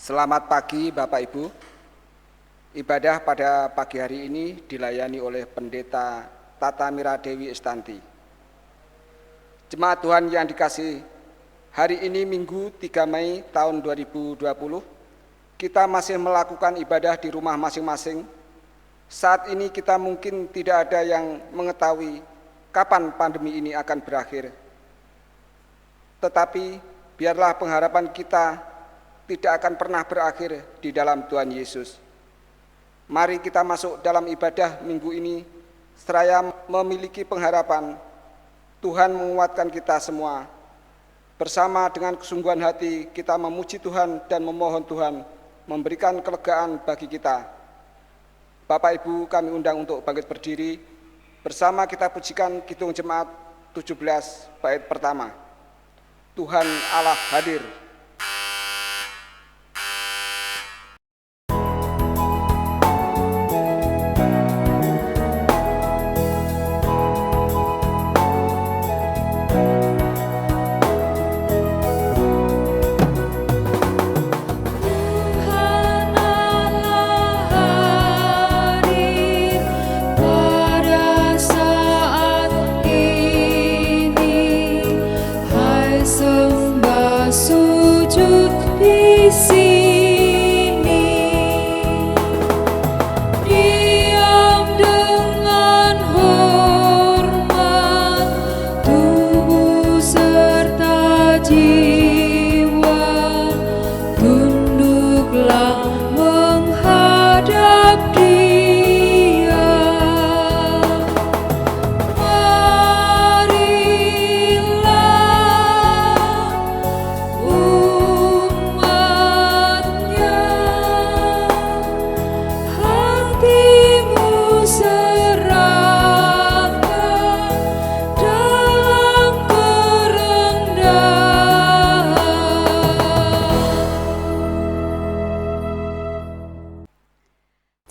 Selamat pagi Bapak Ibu. Ibadah pada pagi hari ini dilayani oleh Pendeta Tata Mira Dewi Estanti. Jemaat Tuhan yang dikasihi, hari ini Minggu 3 Mei tahun 2020, kita masih melakukan ibadah di rumah masing-masing. Saat ini kita mungkin tidak ada yang mengetahui kapan pandemi ini akan berakhir. Tetapi biarlah pengharapan kita tidak akan pernah berakhir di dalam Tuhan Yesus. Mari kita masuk dalam ibadah minggu ini seraya memiliki pengharapan Tuhan menguatkan kita semua. Bersama dengan kesungguhan hati kita memuji Tuhan dan memohon Tuhan memberikan kelegaan bagi kita. Bapak Ibu, kami undang untuk bangkit berdiri. Bersama kita pujikan Kidung Jemaat 17 bait pertama. Tuhan Allah hadir.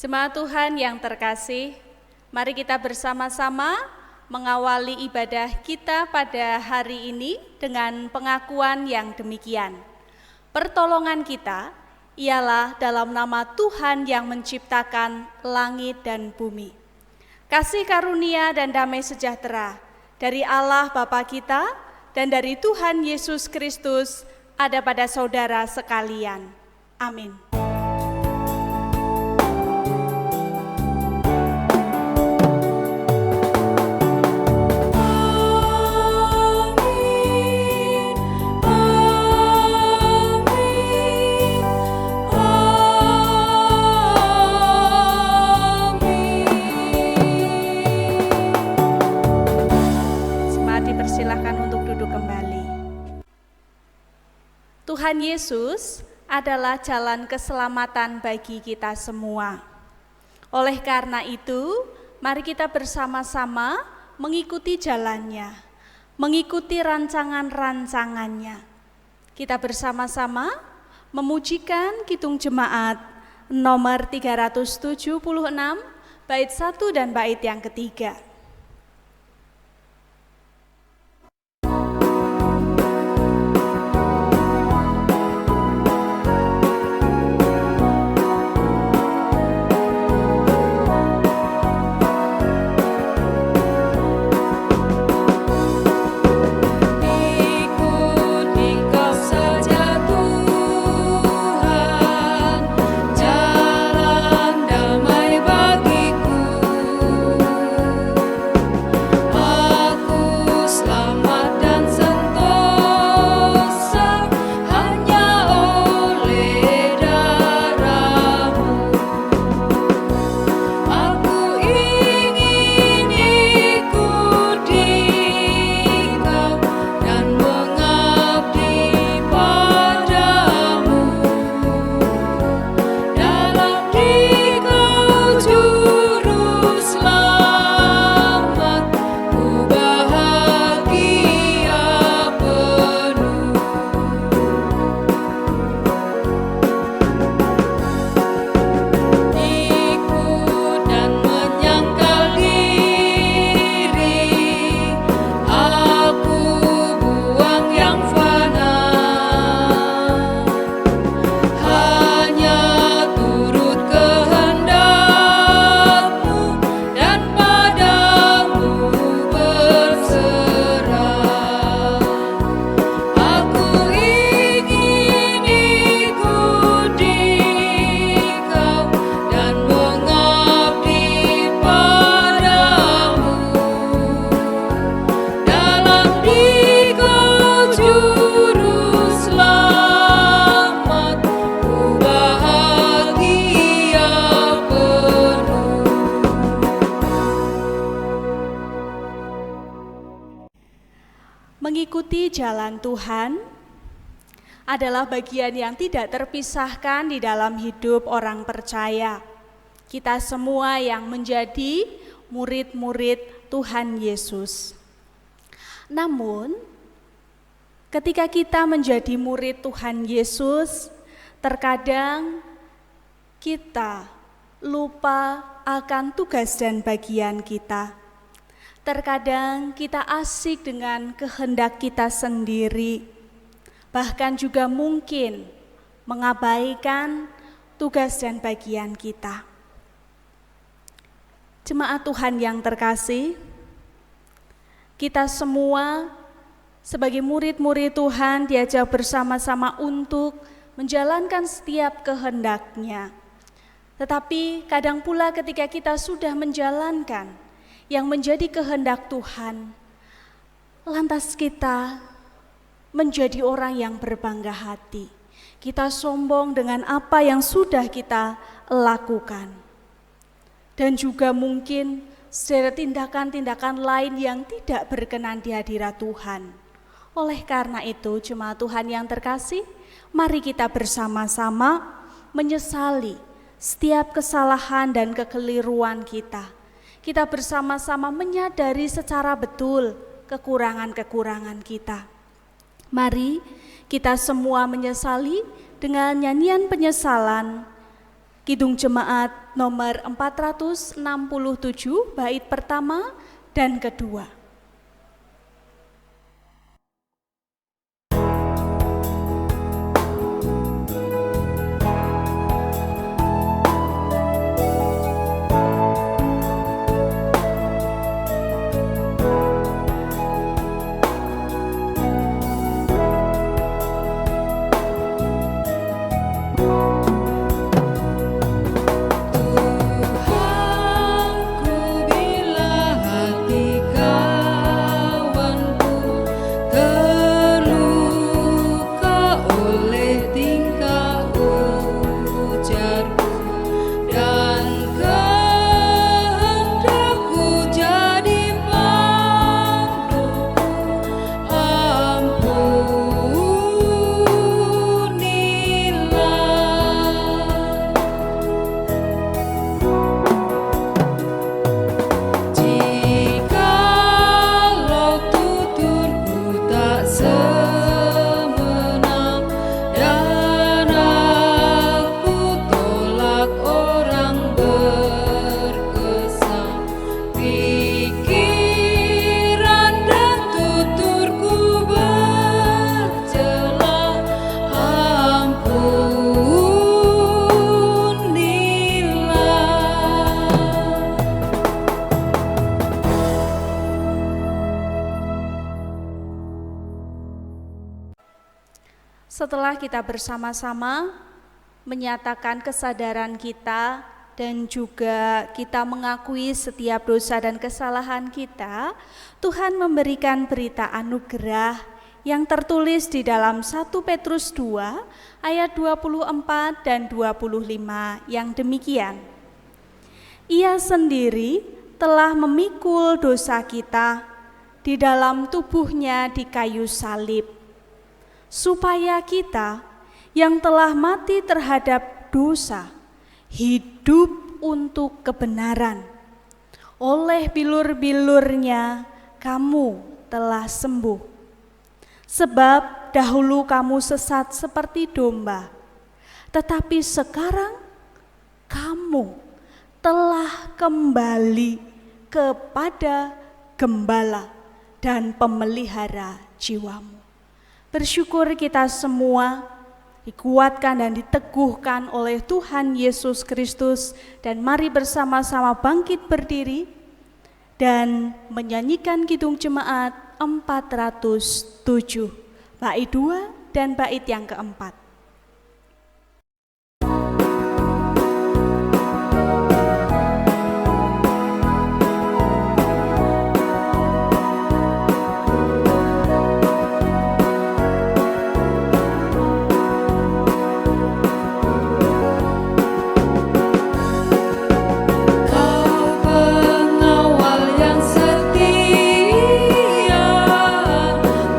Jemaat Tuhan yang terkasih, mari kita bersama-sama mengawali ibadah kita pada hari ini dengan pengakuan yang demikian. Pertolongan kita ialah dalam nama Tuhan yang menciptakan langit dan bumi. Kasih karunia dan damai sejahtera dari Allah Bapa kita dan dari Tuhan Yesus Kristus ada pada saudara sekalian. Amin. Tuhan Yesus adalah jalan keselamatan bagi kita semua. Oleh karena itu, mari kita bersama-sama mengikuti jalannya, mengikuti rancangan-rancangannya. Kita bersama-sama memujikan Kidung Jemaat nomor 376, bait 1 dan bait yang ketiga. Jalan damai bagiku. mengikuti jalan Tuhan adalah bagian yang tidak terpisahkan di dalam hidup orang percaya. Kita semua yang menjadi murid-murid Tuhan Yesus. Namun, ketika kita menjadi murid Tuhan Yesus, terkadang kita lupa akan tugas dan bagian kita. Terkadang kita asik dengan kehendak kita sendiri, bahkan juga mungkin mengabaikan tugas dan bagian kita. Jemaat Tuhan yang terkasih, kita semua sebagai murid-murid Tuhan diajak bersama-sama untuk menjalankan setiap kehendak-Nya. Tetapi kadang pula ketika kita sudah menjalankan yang menjadi kehendak Tuhan, lantas kita menjadi orang yang berbangga hati. Kita sombong dengan apa yang sudah kita lakukan. Dan juga mungkin sederet tindakan-tindakan lain yang tidak berkenan di hadirat Tuhan. Oleh karena itu, jemaat Tuhan yang terkasih, mari kita bersama-sama menyesali setiap kesalahan dan kekeliruan kita. Kita bersama-sama menyadari secara betul kekurangan-kekurangan kita. Mari kita semua menyesali dengan nyanyian penyesalan Kidung Jemaat nomor 467 bait pertama dan kedua. Setelah kita bersama-sama menyatakan kesadaran kita dan juga kita mengakui setiap dosa dan kesalahan kita, Tuhan memberikan berita anugerah yang tertulis di dalam 1 Petrus 2 ayat 24 dan 25 yang demikian. Ia sendiri telah memikul dosa kita di dalam tubuhnya di kayu salib, supaya kita yang telah mati terhadap dosa hidup untuk kebenaran. Oleh bilur-bilurnya kamu telah sembuh. Sebab dahulu kamu sesat seperti domba, tetapi sekarang kamu telah kembali kepada gembala dan pemelihara jiwamu. Bersyukur kita semua dikuatkan dan diteguhkan oleh Tuhan Yesus Kristus, dan mari bersama-sama bangkit berdiri dan menyanyikan Kidung Jemaat 407 bait 2 dan bait yang keempat.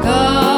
Kau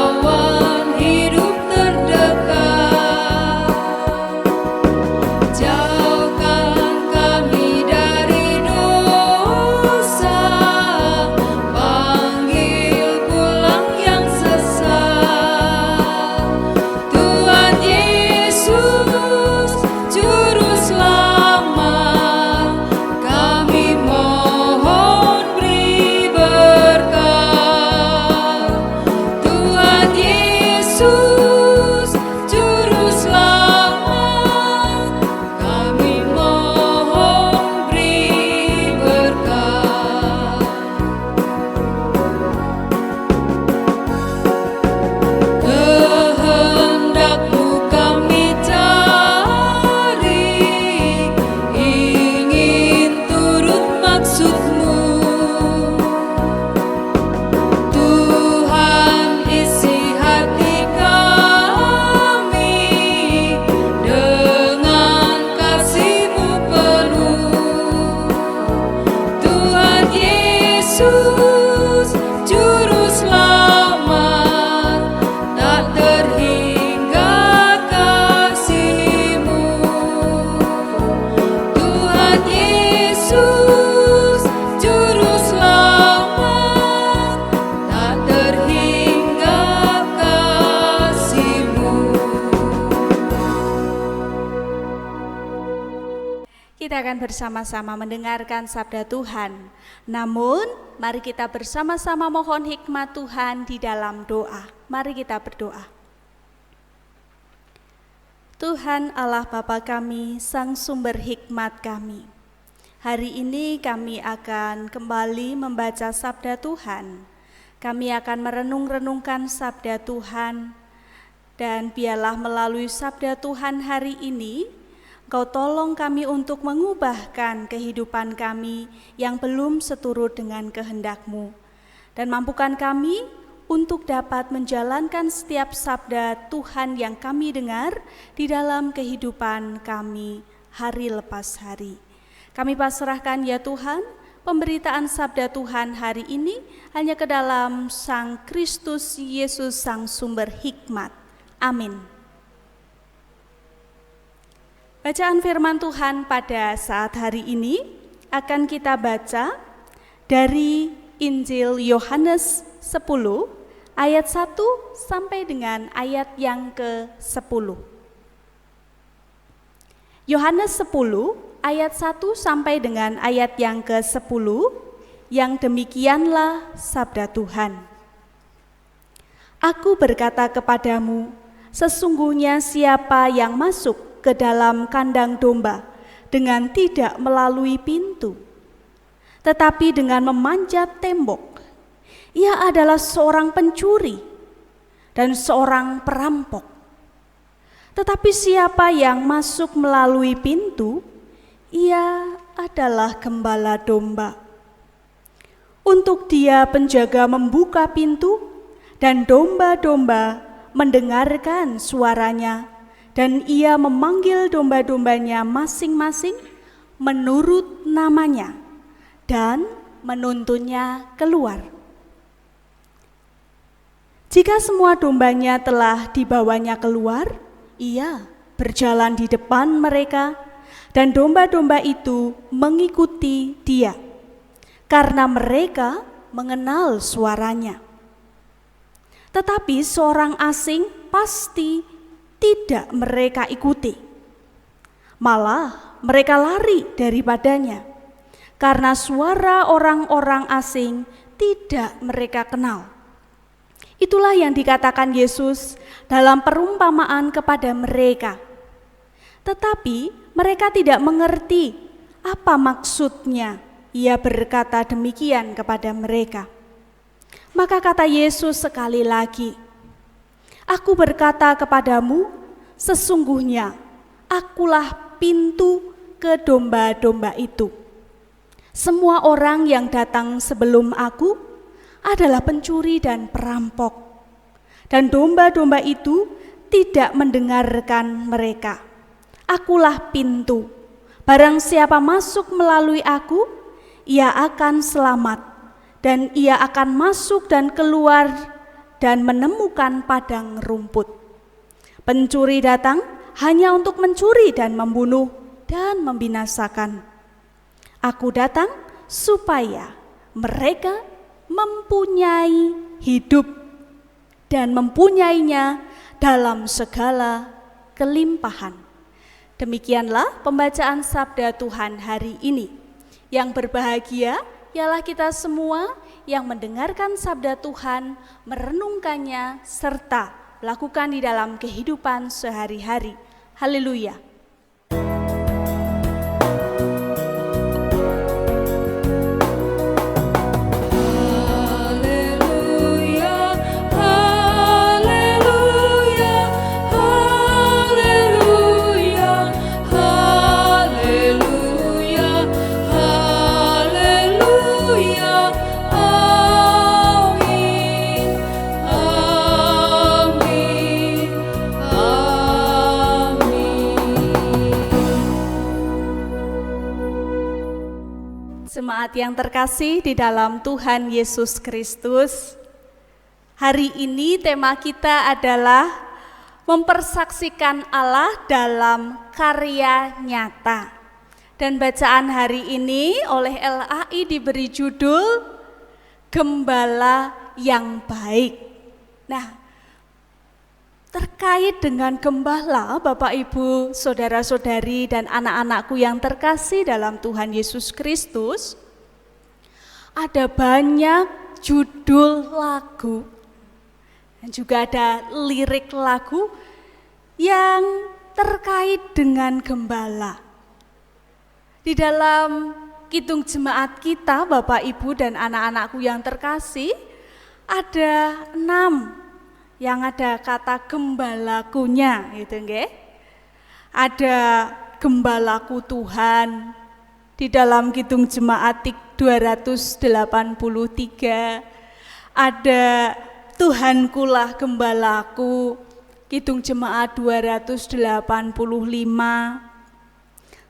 kita akan bersama-sama mendengarkan sabda Tuhan. Namun, mari kita bersama-sama mohon hikmat Tuhan di dalam doa. Mari kita berdoa. Tuhan Allah Bapa kami, Sang Sumber hikmat kami. Hari ini kami akan kembali membaca sabda Tuhan. Kami akan merenung-renungkan sabda Tuhan. Dan biarlah melalui sabda Tuhan hari ini, Engkau tolong kami untuk mengubahkan kehidupan kami yang belum seturut dengan kehendak-Mu. Dan mampukan kami untuk dapat menjalankan setiap sabda Tuhan yang kami dengar di dalam kehidupan kami hari lepas hari. Kami pasrahkan ya Tuhan, pemberitaan sabda Tuhan hari ini hanya ke dalam Sang Kristus Yesus, Sang Sumber hikmat. Amin. Bacaan firman Tuhan pada saat hari ini akan kita baca dari Injil Yohanes 10 ayat 1 sampai dengan ayat yang ke-10. Yohanes 10 ayat 1 sampai dengan ayat yang ke-10, yang demikianlah sabda Tuhan. Aku berkata kepadamu, sesungguhnya siapa yang masuk ke dalam kandang domba dengan tidak melalui pintu, tetapi dengan memanjat tembok, ia adalah seorang pencuri dan seorang perampok. Tetapi siapa yang masuk melalui pintu, ia adalah gembala domba. Untuk dia penjaga membuka pintu, dan domba-domba mendengarkan suaranya, dan ia memanggil domba-dombanya masing-masing menurut namanya dan menuntunnya keluar. Jika semua dombanya telah dibawanya keluar, ia berjalan di depan mereka, dan domba-domba itu mengikuti dia, karena mereka mengenal suaranya. Tetapi seorang asing pasti tidak mereka ikuti, malah mereka lari daripadanya, karena suara orang-orang asing tidak mereka kenal. Itulah yang dikatakan Yesus dalam perumpamaan kepada mereka. Tetapi mereka tidak mengerti apa maksudnya Ia berkata demikian kepada mereka. Maka kata Yesus sekali lagi, Aku berkata kepadamu, sesungguhnya akulah pintu ke domba-domba itu. Semua orang yang datang sebelum aku adalah pencuri dan perampok, dan domba-domba itu tidak mendengarkan mereka. Akulah pintu, barang siapa masuk melalui aku, ia akan selamat, dan ia akan masuk dan keluar dan menemukan padang rumput. Pencuri datang hanya untuk mencuri dan membunuh dan membinasakan. Aku datang supaya mereka mempunyai hidup dan mempunyainya dalam segala kelimpahan. Demikianlah pembacaan sabda Tuhan hari ini. Yang berbahagia ialah kita semua yang mendengarkan sabda Tuhan, merenungkannya, serta lakukan di dalam kehidupan sehari-hari. Haleluya. Jemaat yang terkasih di dalam Tuhan Yesus Kristus, hari ini tema kita adalah mempersaksikan Allah dalam karya nyata. Dan bacaan hari ini oleh LAI diberi judul Gembala yang Baik. Nah, terkait dengan gembala, Bapak Ibu, saudara-saudari dan anak-anakku yang terkasih dalam Tuhan Yesus Kristus, ada banyak judul lagu dan juga ada lirik lagu yang terkait dengan gembala. Di dalam kidung jemaat kita, Bapak Ibu dan anak-anakku yang terkasih, ada 6 yang ada kata gembalakunya, gitu nggih. Ada gembalaku Tuhan di dalam kidung jemaat 283. Ada Tuhankulah gembalaku, kidung jemaat 285.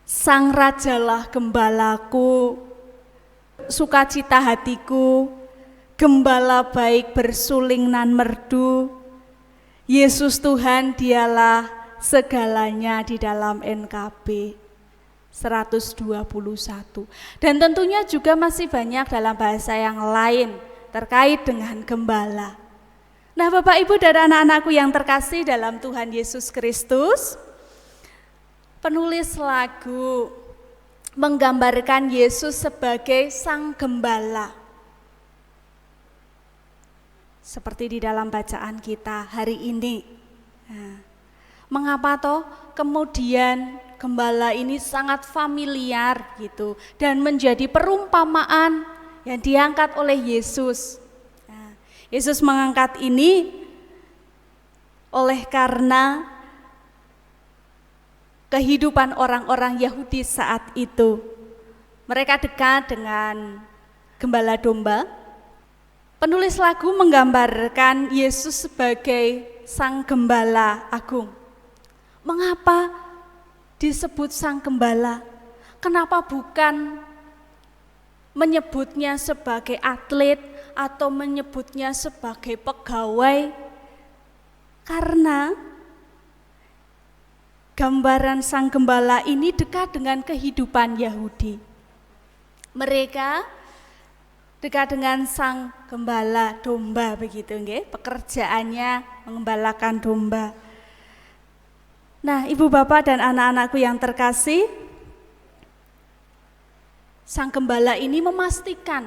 Sang Rajalah gembalaku, sukacita hatiku, gembala baik bersuling nan merdu, Yesus Tuhan dialah segalanya di dalam NKB 121. Dan tentunya juga masih banyak dalam bahasa yang lain terkait dengan gembala. Nah, Bapak Ibu dan anak-anakku yang terkasih dalam Tuhan Yesus Kristus, penulis lagu menggambarkan Yesus sebagai sang gembala. Seperti di dalam bacaan kita hari ini. Nah, mengapa toh kemudian gembala ini sangat familiar gitu dan menjadi perumpamaan yang diangkat oleh Yesus. Nah, Yesus mengangkat ini oleh karena kehidupan orang-orang Yahudi saat itu. Mereka dekat dengan gembala domba. Penulis lagu menggambarkan Yesus sebagai sang gembala agung. Mengapa disebut sang gembala? Kenapa bukan menyebutnya sebagai atlet atau menyebutnya sebagai pegawai? Karena gambaran sang gembala ini dekat dengan kehidupan Yahudi. Mereka dekat dengan sang gembala domba, begitu nggih, pekerjaannya mengembalakan domba. Nah, Ibu Bapak dan anak-anakku yang terkasih, sang gembala ini memastikan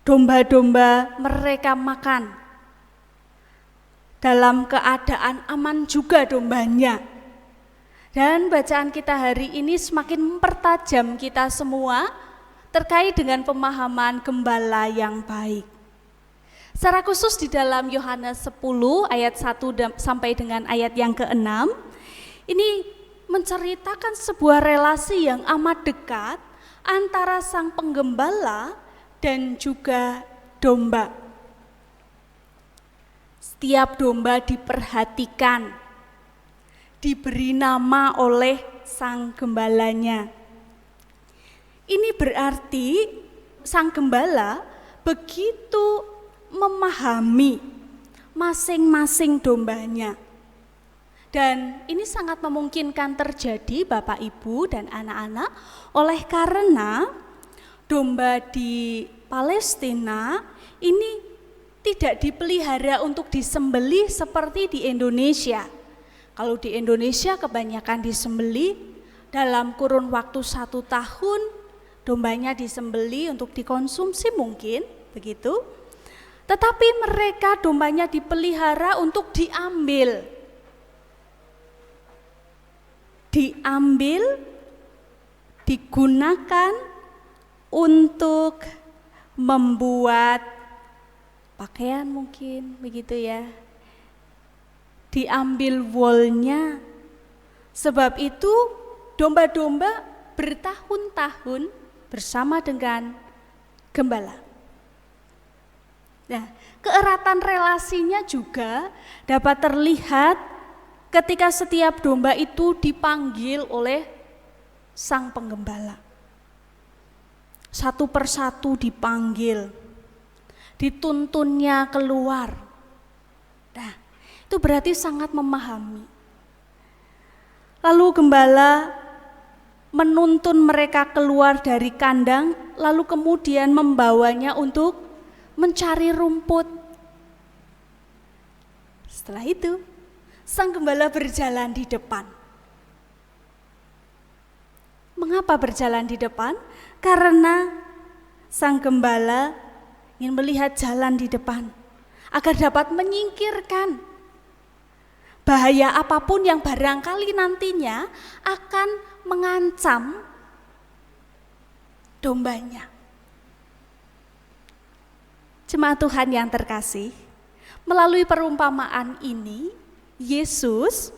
domba-domba mereka makan dalam keadaan aman juga dombanya. Dan bacaan kita hari ini semakin mempertajam kita semua terkait dengan pemahaman gembala yang baik. Secara khusus di dalam Yohanes 10 ayat 1 sampai dengan ayat yang ke-6, ini menceritakan sebuah relasi yang amat dekat antara sang penggembala dan juga domba. Setiap domba diperhatikan, diberi nama oleh sang gembalanya. Ini berarti sang gembala begitu memahami masing-masing dombanya. Dan ini sangat memungkinkan terjadi Bapak Ibu dan anak-anak oleh karena domba di Palestina ini tidak dipelihara untuk disembelih seperti di Indonesia. Kalau di Indonesia kebanyakan disembelih dalam kurun waktu 1 tahun, dombanya disembelih untuk dikonsumsi mungkin, begitu. Tetapi mereka dombanya dipelihara untuk diambil, digunakan untuk membuat pakaian mungkin, begitu ya. Diambil woolnya. Sebab itu domba-domba bertahun-tahun bersama dengan gembala. Nah, keeratan relasinya juga dapat terlihat ketika setiap domba itu dipanggil oleh sang penggembala. Satu persatu dipanggil, dituntunnya keluar. Nah, itu berarti sangat memahami. Lalu gembala menuntun mereka keluar dari kandang, lalu kemudian membawanya untuk mencari rumput. Setelah itu, sang gembala berjalan di depan. Mengapa berjalan di depan? Karena sang gembala ingin melihat jalan di depan agar dapat menyingkirkan bahaya apapun yang barangkali nantinya akan mengancam dombanya. Jemaat Tuhan yang terkasih, melalui perumpamaan ini, Yesus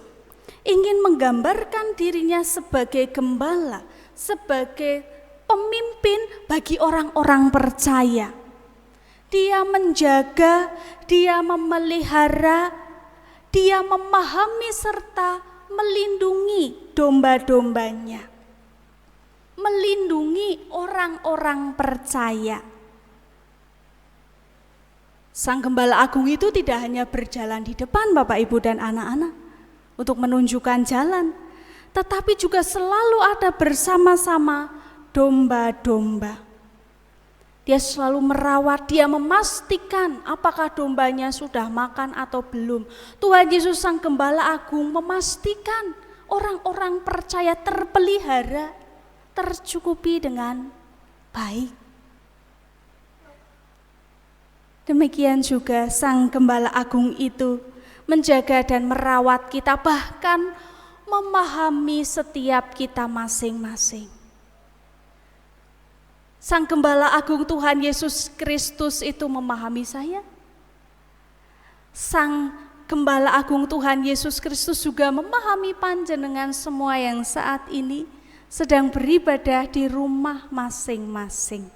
ingin menggambarkan dirinya sebagai gembala, sebagai pemimpin bagi orang-orang percaya. Dia menjaga, dia memelihara, dia memahami serta melindungi domba-dombanya. Melindungi orang-orang percaya. Sang Gembala Agung itu tidak hanya berjalan di depan Bapak, Ibu, dan anak-anak untuk menunjukkan jalan, tetapi juga selalu ada bersama-sama domba-domba. Dia selalu merawat, dia memastikan apakah dombanya sudah makan atau belum. Tuhan Yesus Sang Gembala Agung memastikan orang-orang percaya terpelihara, tercukupi dengan baik. Demikian juga Sang Gembala Agung itu menjaga dan merawat kita, bahkan memahami setiap kita masing-masing. Sang Gembala Agung Tuhan Yesus Kristus itu memahami saya. Sang Gembala Agung Tuhan Yesus Kristus juga memahami panjenengan semua yang saat ini sedang beribadah di rumah masing-masing.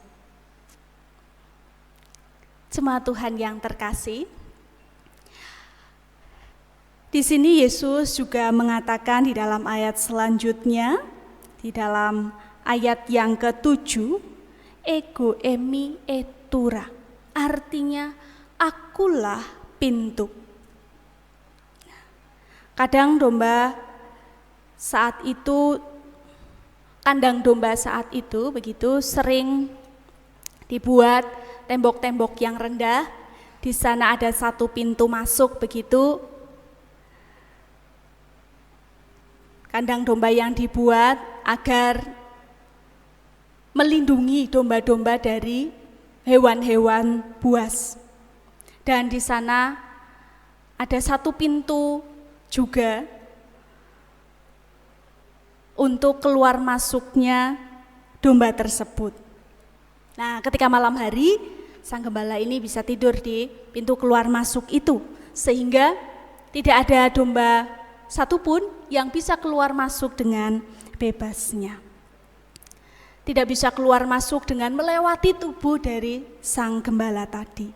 Jemaat Tuhan yang terkasih, di sini Yesus juga mengatakan di dalam ayat selanjutnya, di dalam ayat yang ke-7, ego emi etura, artinya akulah pintu. Kadang domba saat itu, kandang domba saat itu begitu sering dibuat tembok-tembok yang rendah, di sana ada satu pintu masuk begitu. Kandang domba yang dibuat agar melindungi domba-domba dari hewan-hewan buas. Dan di sana ada satu pintu juga untuk keluar masuknya domba tersebut. Nah, ketika malam hari, sang gembala ini bisa tidur di pintu keluar masuk itu, sehingga tidak ada domba satupun yang bisa keluar masuk dengan bebasnya. Tidak bisa keluar masuk dengan melewati tubuh dari sang gembala tadi.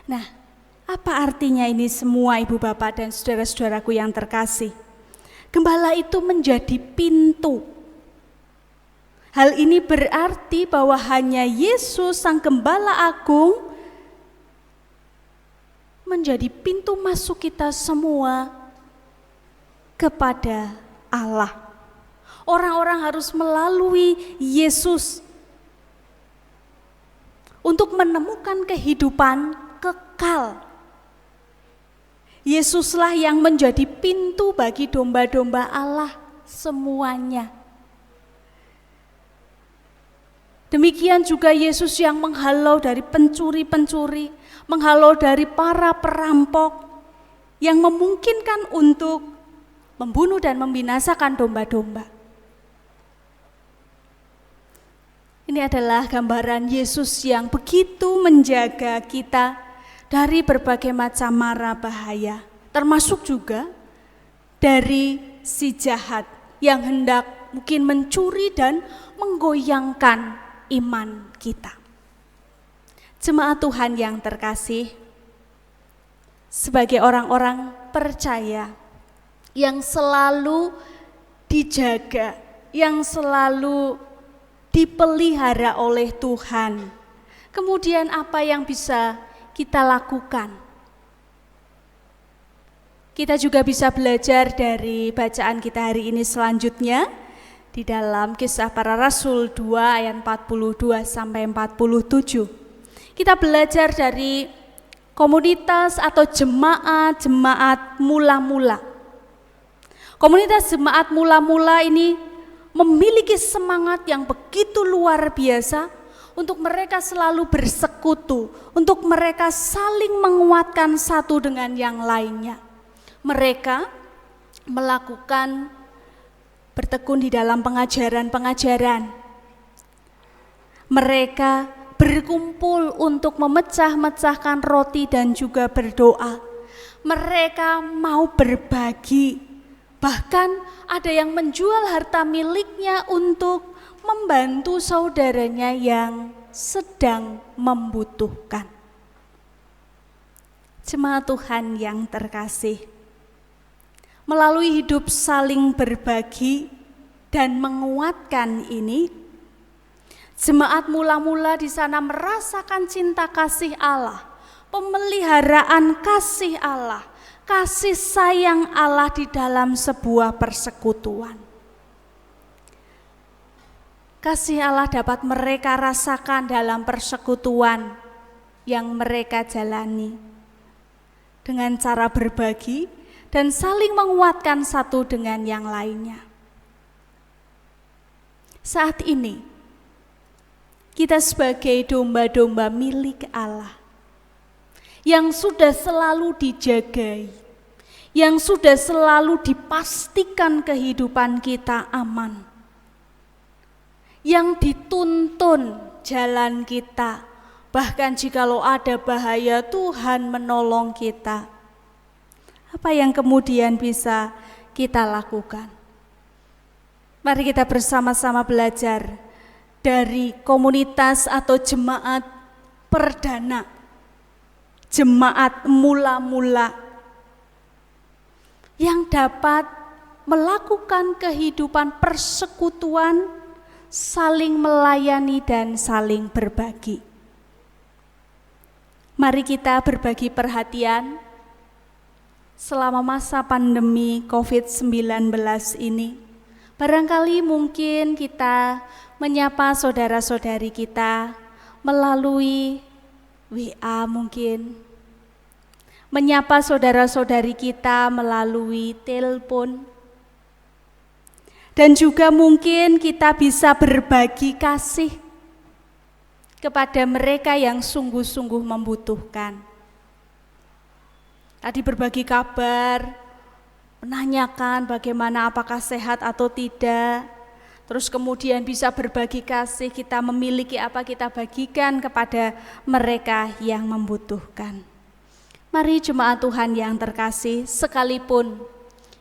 Nah, apa artinya ini semua, Ibu Bapak dan saudara-saudaraku yang terkasih? Gembala itu menjadi pintu. Hal ini berarti bahwa hanya Yesus Sang Gembala Agung menjadi pintu masuk kita semua kepada Allah. Orang-orang harus melalui Yesus untuk menemukan kehidupan kekal. Yesuslah yang menjadi pintu bagi domba-domba Allah semuanya. Demikian juga Yesus yang menghalau dari pencuri-pencuri, menghalau dari para perampok yang memungkinkan untuk membunuh dan membinasakan domba-domba. Ini adalah gambaran Yesus yang begitu menjaga kita dari berbagai macam mara bahaya, termasuk juga dari si jahat yang hendak mungkin mencuri dan menggoyangkan iman kita. Jemaat Tuhan yang terkasih, sebagai orang-orang percaya yang selalu dijaga, yang selalu dipelihara oleh Tuhan, kemudian apa yang bisa kita lakukan? Kita juga bisa belajar dari bacaan kita hari ini selanjutnya, di dalam Kisah Para Rasul 2 ayat 42 sampai 47. Kita belajar dari komunitas atau jemaat mula-mula Komunitas jemaat mula-mula ini memiliki semangat yang begitu luar biasa untuk mereka selalu bersekutu, untuk mereka saling menguatkan satu dengan yang lainnya. Mereka melakukan bertekun di dalam pengajaran-pengajaran. Mereka berkumpul untuk memecah-mecahkan roti dan juga berdoa. Mereka mau berbagi. Bahkan ada yang menjual harta miliknya untuk membantu saudaranya yang sedang membutuhkan. Jemaat Tuhan yang terkasih, melalui hidup saling berbagi dan menguatkan ini, jemaat mula-mula di sana merasakan cinta kasih Allah, pemeliharaan kasih Allah, kasih sayang Allah di dalam sebuah persekutuan. Kasih Allah dapat mereka rasakan dalam persekutuan yang mereka jalani dengan cara berbagi dan saling menguatkan satu dengan yang lainnya. Saat ini, kita sebagai domba-domba milik Allah yang sudah selalu dijagai, yang sudah selalu dipastikan kehidupan kita aman, yang dituntun jalan kita, bahkan jikalau ada bahaya Tuhan menolong kita. Apa yang kemudian bisa kita lakukan? Mari kita bersama-sama belajar dari komunitas atau jemaat perdana, jemaat mula-mula yang dapat melakukan kehidupan persekutuan, saling melayani dan saling berbagi. Mari kita berbagi perhatian selama masa pandemi COVID-19 ini. Barangkali mungkin kita menyapa saudara-saudari kita melalui WA mungkin, menyapa saudara-saudari kita melalui telepon, dan juga mungkin kita bisa berbagi kasih kepada mereka yang sungguh-sungguh membutuhkan. Tadi berbagi kabar, menanyakan bagaimana apakah sehat atau tidak, terus kemudian bisa berbagi kasih, kita memiliki apa kita bagikan kepada mereka yang membutuhkan. Mari jemaat Tuhan yang terkasih, sekalipun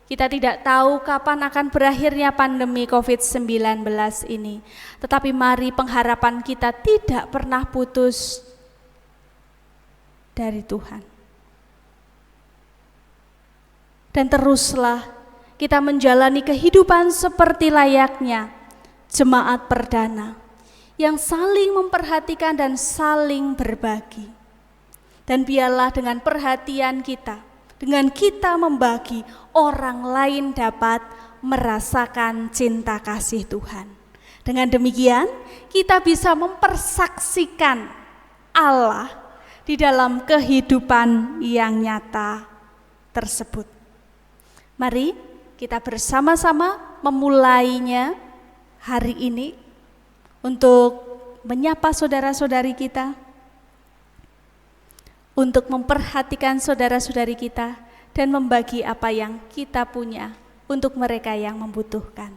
kita tidak tahu kapan akan berakhirnya pandemi COVID-19 ini, tetapi mari pengharapan kita tidak pernah putus dari Tuhan. Dan teruslah kita menjalani kehidupan seperti layaknya jemaat perdana yang saling memperhatikan dan saling berbagi. Dan biarlah dengan perhatian kita, dengan kita membagi, orang lain dapat merasakan cinta kasih Tuhan. Dengan demikian, kita bisa mempersaksikan Allah di dalam kehidupan yang nyata tersebut. Mari kita bersama-sama memulainya hari ini untuk menyapa saudara-saudari kita, untuk memperhatikan saudara-saudari kita, dan membagi apa yang kita punya untuk mereka yang membutuhkan.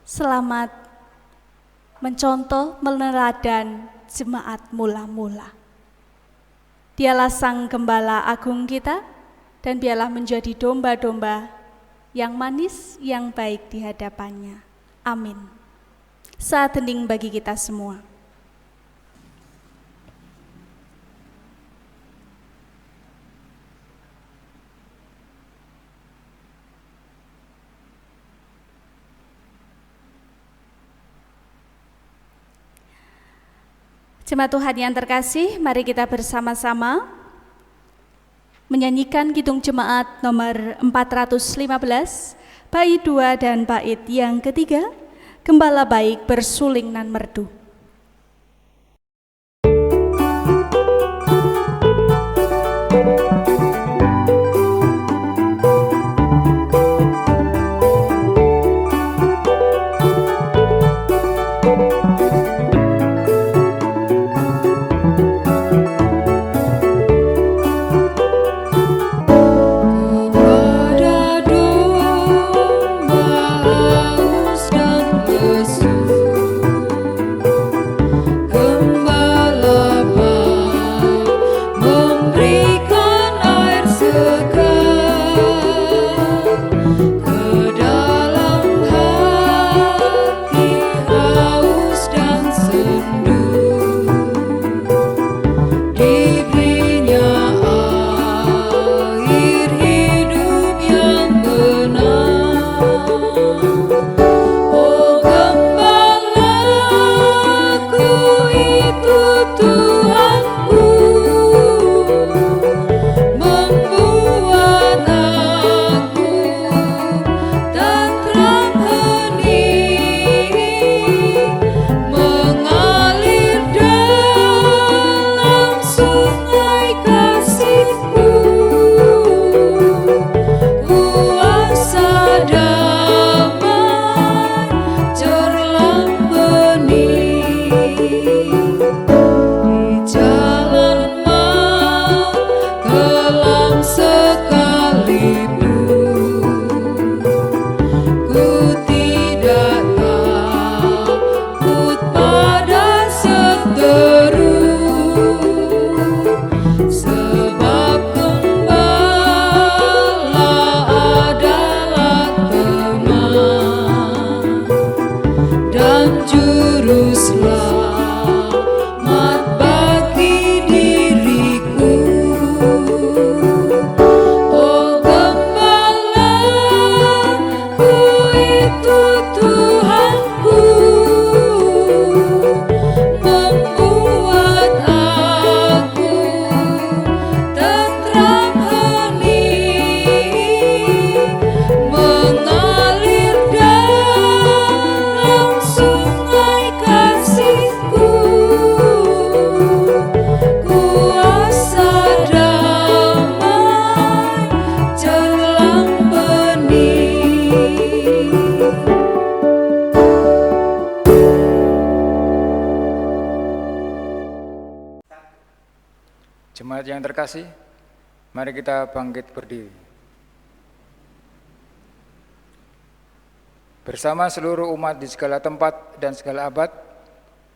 Selamat mencontoh, meneladan jemaat mula-mula. Dialah Sang Gembala Agung kita, dan biarlah menjadi domba-domba yang manis, yang baik di hadapannya. Amin. Saat hening bagi kita semua. Jemaat Tuhan yang terkasih, mari kita bersama-sama menyanyikan Kidung Jemaat nomor 415, bait 2 dan bait yang ketiga, Gembala Baik Bersuling Nan Merdu. Jemaat yang terkasih, mari kita bangkit berdiri. Bersama seluruh umat di segala tempat dan segala abad,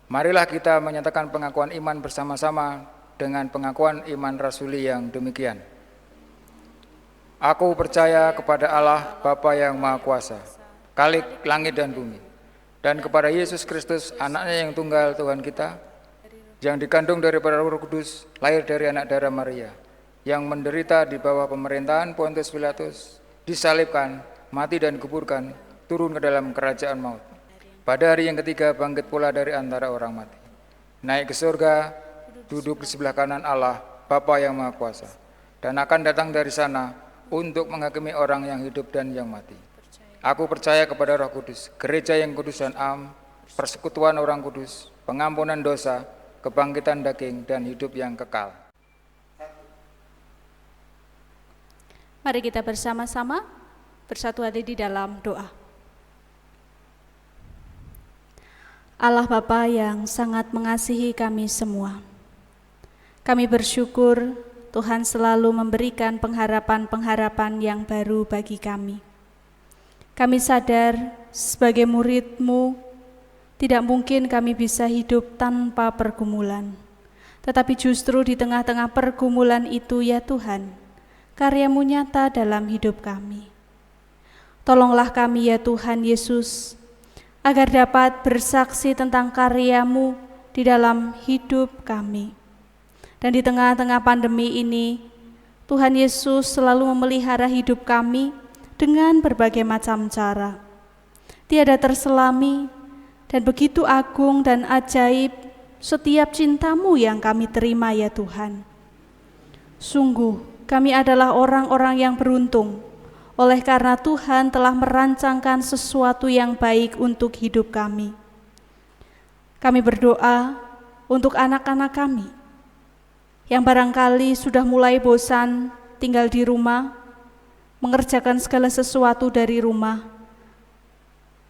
marilah kita menyatakan pengakuan iman bersama-sama dengan pengakuan iman rasuli yang demikian. Aku percaya kepada Allah Bapa yang Maha Kuasa, Khalik langit dan bumi, dan kepada Yesus Kristus, anaknya yang tunggal Tuhan kita, yang dikandung daripada Roh Kudus, lahir dari anak darah Maria, yang menderita di bawah pemerintahan Pontius Pilatus, disalibkan, mati dan dikuburkan, turun ke dalam kerajaan maut. Pada hari yang ketiga bangkit pula dari antara orang mati, naik ke surga, duduk di sebelah kanan Allah Bapa yang Maha Kuasa, dan akan datang dari sana untuk menghakimi orang yang hidup dan yang mati. Aku percaya kepada Roh Kudus, gereja yang kudus dan am, persekutuan orang kudus, pengampunan dosa, kebangkitan daging, dan hidup yang kekal. Mari kita bersama-sama bersatu hati di dalam doa. Allah Bapa yang sangat mengasihi kami semua, kami bersyukur Tuhan selalu memberikan pengharapan-pengharapan yang baru bagi kami. Kami sadar sebagai murid-Mu, tidak mungkin kami bisa hidup tanpa pergumulan. Tetapi justru di tengah-tengah pergumulan itu ya Tuhan, karya-Mu nyata dalam hidup kami. Tolonglah kami ya Tuhan Yesus, agar dapat bersaksi tentang karya-Mu di dalam hidup kami. Dan di tengah-tengah pandemi ini, Tuhan Yesus selalu memelihara hidup kami dengan berbagai macam cara. Tiada terselami, dan begitu agung dan ajaib setiap cinta-Mu yang kami terima ya Tuhan. Sungguh kami adalah orang-orang yang beruntung, oleh karena Tuhan telah merancangkan sesuatu yang baik untuk hidup kami. Kami berdoa untuk anak-anak kami, yang barangkali sudah mulai bosan tinggal di rumah, mengerjakan segala sesuatu dari rumah.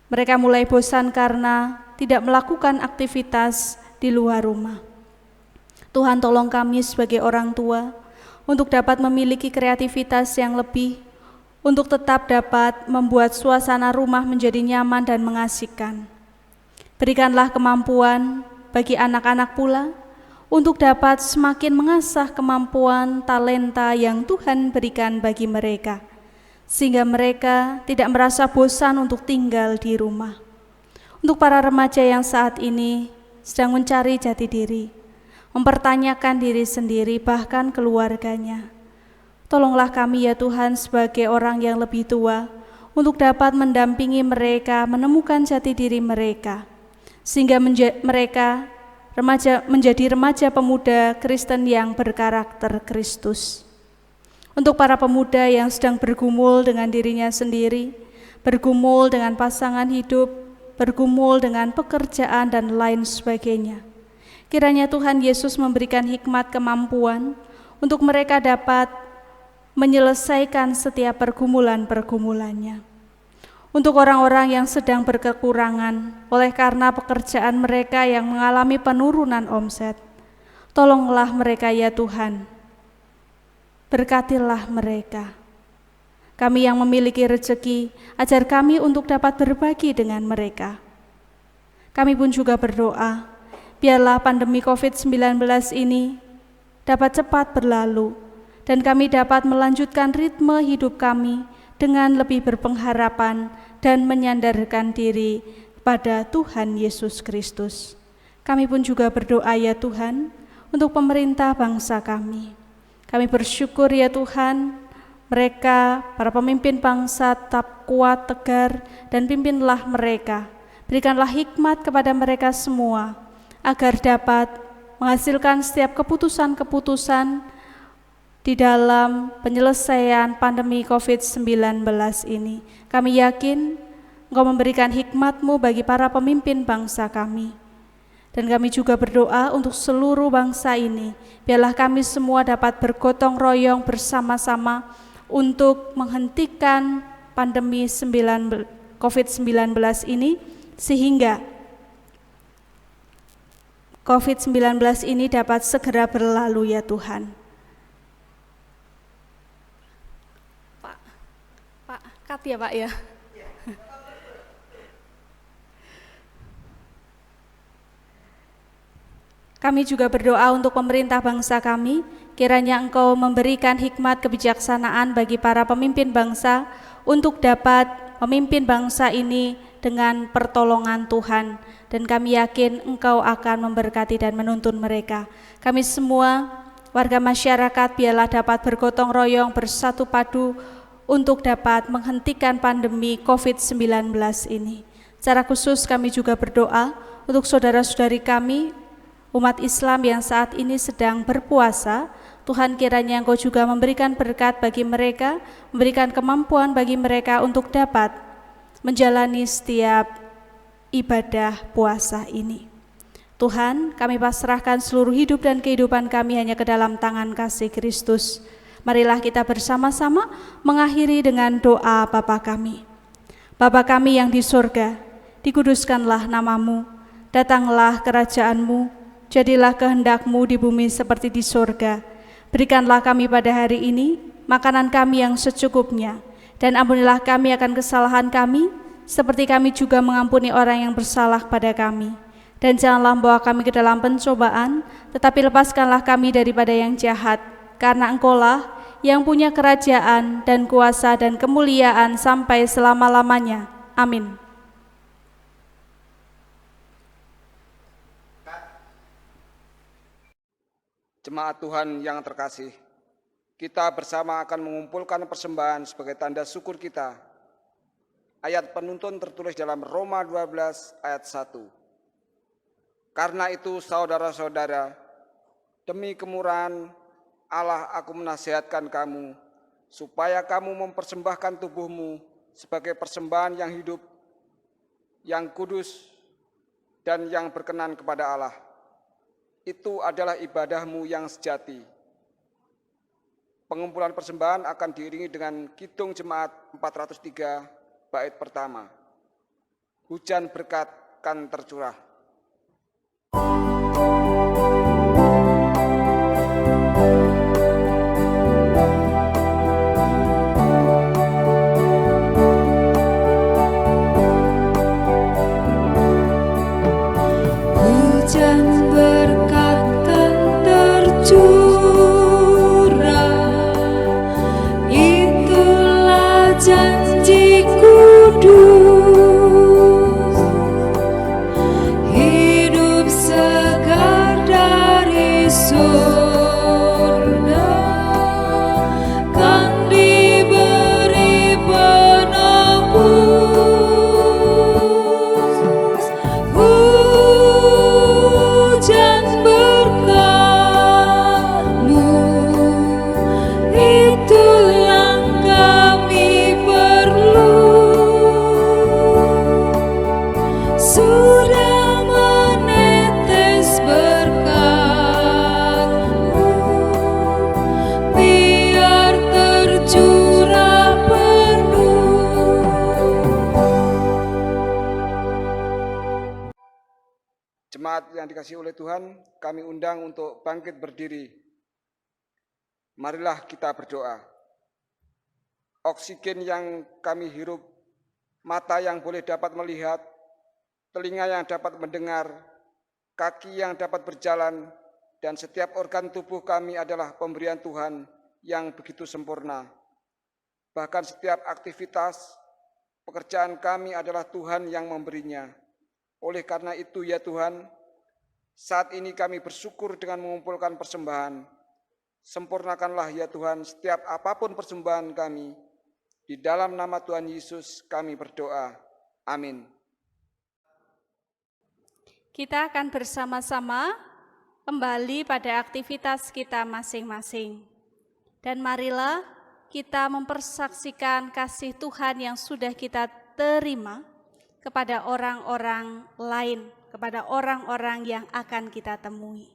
Mereka mulai bosan karena tidak melakukan aktivitas di luar rumah. Tuhan tolong kami sebagai orang tua untuk dapat memiliki kreativitas yang lebih, untuk tetap dapat membuat suasana rumah menjadi nyaman dan mengasihkan. Berikanlah kemampuan bagi anak-anak pula untuk dapat semakin mengasah kemampuan talenta yang Tuhan berikan bagi mereka, sehingga mereka tidak merasa bosan untuk tinggal di rumah. Untuk para remaja yang saat ini sedang mencari jati diri, mempertanyakan diri sendiri bahkan keluarganya, tolonglah kami ya Tuhan sebagai orang yang lebih tua untuk dapat mendampingi mereka menemukan jati diri mereka, sehingga mereka menjadi remaja pemuda Kristen yang berkarakter Kristus. Untuk para pemuda yang sedang bergumul dengan dirinya sendiri, bergumul dengan pasangan hidup, bergumul dengan pekerjaan dan lain sebagainya, kiranya Tuhan Yesus memberikan hikmat kemampuan untuk mereka dapat menyelesaikan setiap pergumulan-pergumulannya. Untuk orang-orang yang sedang berkekurangan oleh karena pekerjaan mereka yang mengalami penurunan omset, tolonglah mereka ya Tuhan. Berkatilah mereka. Kami yang memiliki rezeki, ajar kami untuk dapat berbagi dengan mereka. Kami pun juga berdoa, biarlah pandemi COVID-19 ini dapat cepat berlalu, dan kami dapat melanjutkan ritme hidup kami dengan lebih berpengharapan dan menyandarkan diri pada Tuhan Yesus Kristus. Kami pun juga berdoa ya Tuhan, untuk pemerintah bangsa kami. Kami bersyukur ya Tuhan, mereka, para pemimpin bangsa tetap kuat, tegar, dan pimpinlah mereka. Berikanlah hikmat kepada mereka semua, agar dapat menghasilkan setiap keputusan-keputusan di dalam penyelesaian pandemi COVID-19 ini. Kami yakin Engkau memberikan hikmat-Mu bagi para pemimpin bangsa kami. Dan kami juga berdoa untuk seluruh bangsa ini, biarlah kami semua dapat bergotong royong bersama-sama untuk menghentikan pandemi COVID-19 ini, sehingga COVID-19 ini dapat segera berlalu ya Tuhan. ya Pak ya. Kami juga berdoa untuk pemerintah bangsa kami, kiranya Engkau memberikan hikmat kebijaksanaan bagi para pemimpin bangsa untuk dapat memimpin bangsa ini dengan pertolongan Tuhan, dan kami yakin Engkau akan memberkati dan menuntun mereka. Kami semua warga masyarakat biarlah dapat bergotong royong bersatu padu untuk dapat menghentikan pandemi COVID-19 ini. Secara khusus kami juga berdoa untuk saudara-saudari kami umat Islam yang saat ini sedang berpuasa. Tuhan, kiranya Engkau juga memberikan berkat bagi mereka, memberikan kemampuan bagi mereka untuk dapat menjalani setiap ibadah puasa ini. Tuhan, kami pasrahkan seluruh hidup dan kehidupan kami hanya ke dalam tangan kasih Kristus. Marilah kita bersama-sama mengakhiri dengan doa Bapa kami. Bapa kami yang di surga, dikuduskanlah namamu, datanglah kerajaan-Mu, jadilah kehendak-Mu di bumi seperti di surga. Berikanlah kami pada hari ini makanan kami yang secukupnya, dan ampunilah kami akan kesalahan kami, seperti kami juga mengampuni orang yang bersalah pada kami. Dan janganlah membawa kami ke dalam pencobaan, tetapi lepaskanlah kami daripada yang jahat, karena Engkau-lah yang punya kerajaan dan kuasa dan kemuliaan sampai selama-lamanya. Amin. Jemaat Tuhan yang terkasih, kita bersama akan mengumpulkan persembahan sebagai tanda syukur kita. Ayat penuntun tertulis dalam Roma 12 ayat 1. Karena itu saudara-saudara, demi kemurahan Allah aku menasihatkan kamu, supaya kamu mempersembahkan tubuhmu sebagai persembahan yang hidup, yang kudus, dan yang berkenan kepada Allah. Itu adalah ibadahmu yang sejati. Pengumpulan persembahan akan diiringi dengan kidung jemaat 403 bait pertama. Hujan berkat kan tercurah. Jemaat yang dikasihi oleh Tuhan, kami undang untuk bangkit berdiri. Marilah kita berdoa. Oksigen yang kami hirup, mata yang boleh dapat melihat, telinga yang dapat mendengar, kaki yang dapat berjalan, dan setiap organ tubuh kami adalah pemberian Tuhan yang begitu sempurna. Bahkan setiap aktivitas, pekerjaan kami adalah Tuhan yang memberinya. Oleh karena itu ya Tuhan, saat ini kami bersyukur dengan mengumpulkan persembahan. Sempurnakanlah ya Tuhan setiap apapun persembahan kami. Di dalam nama Tuhan Yesus kami berdoa. Amin. Kita akan bersama-sama kembali pada aktivitas kita masing-masing. Dan marilah kita mempersaksikan kasih Tuhan yang sudah kita terima kepada orang-orang lain, kepada orang-orang yang akan kita temui.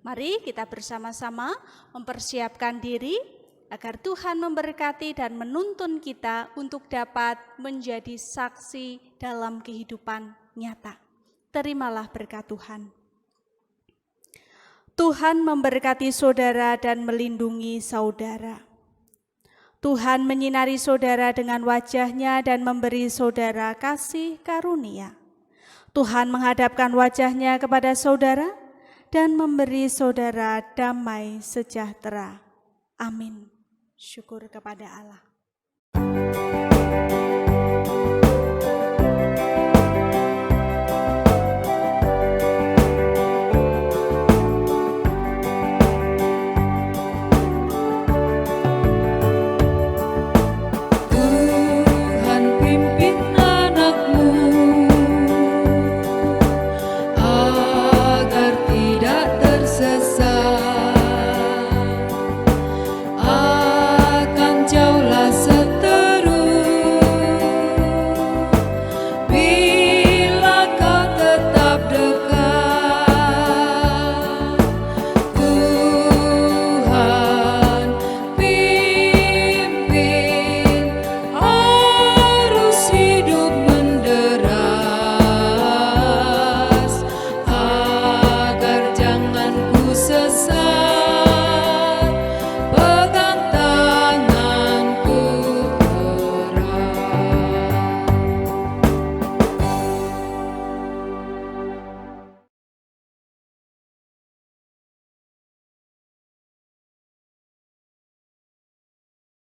Mari kita bersama-sama mempersiapkan diri agar Tuhan memberkati dan menuntun kita untuk dapat menjadi saksi dalam kehidupan nyata. Terimalah berkat Tuhan. Tuhan memberkati saudara dan melindungi saudara. Tuhan menyinari saudara dengan wajah-Nya dan memberi saudara kasih karunia. Tuhan menghadapkan wajah-Nya kepada saudara dan memberi saudara damai sejahtera. Amin. Syukur kepada Allah.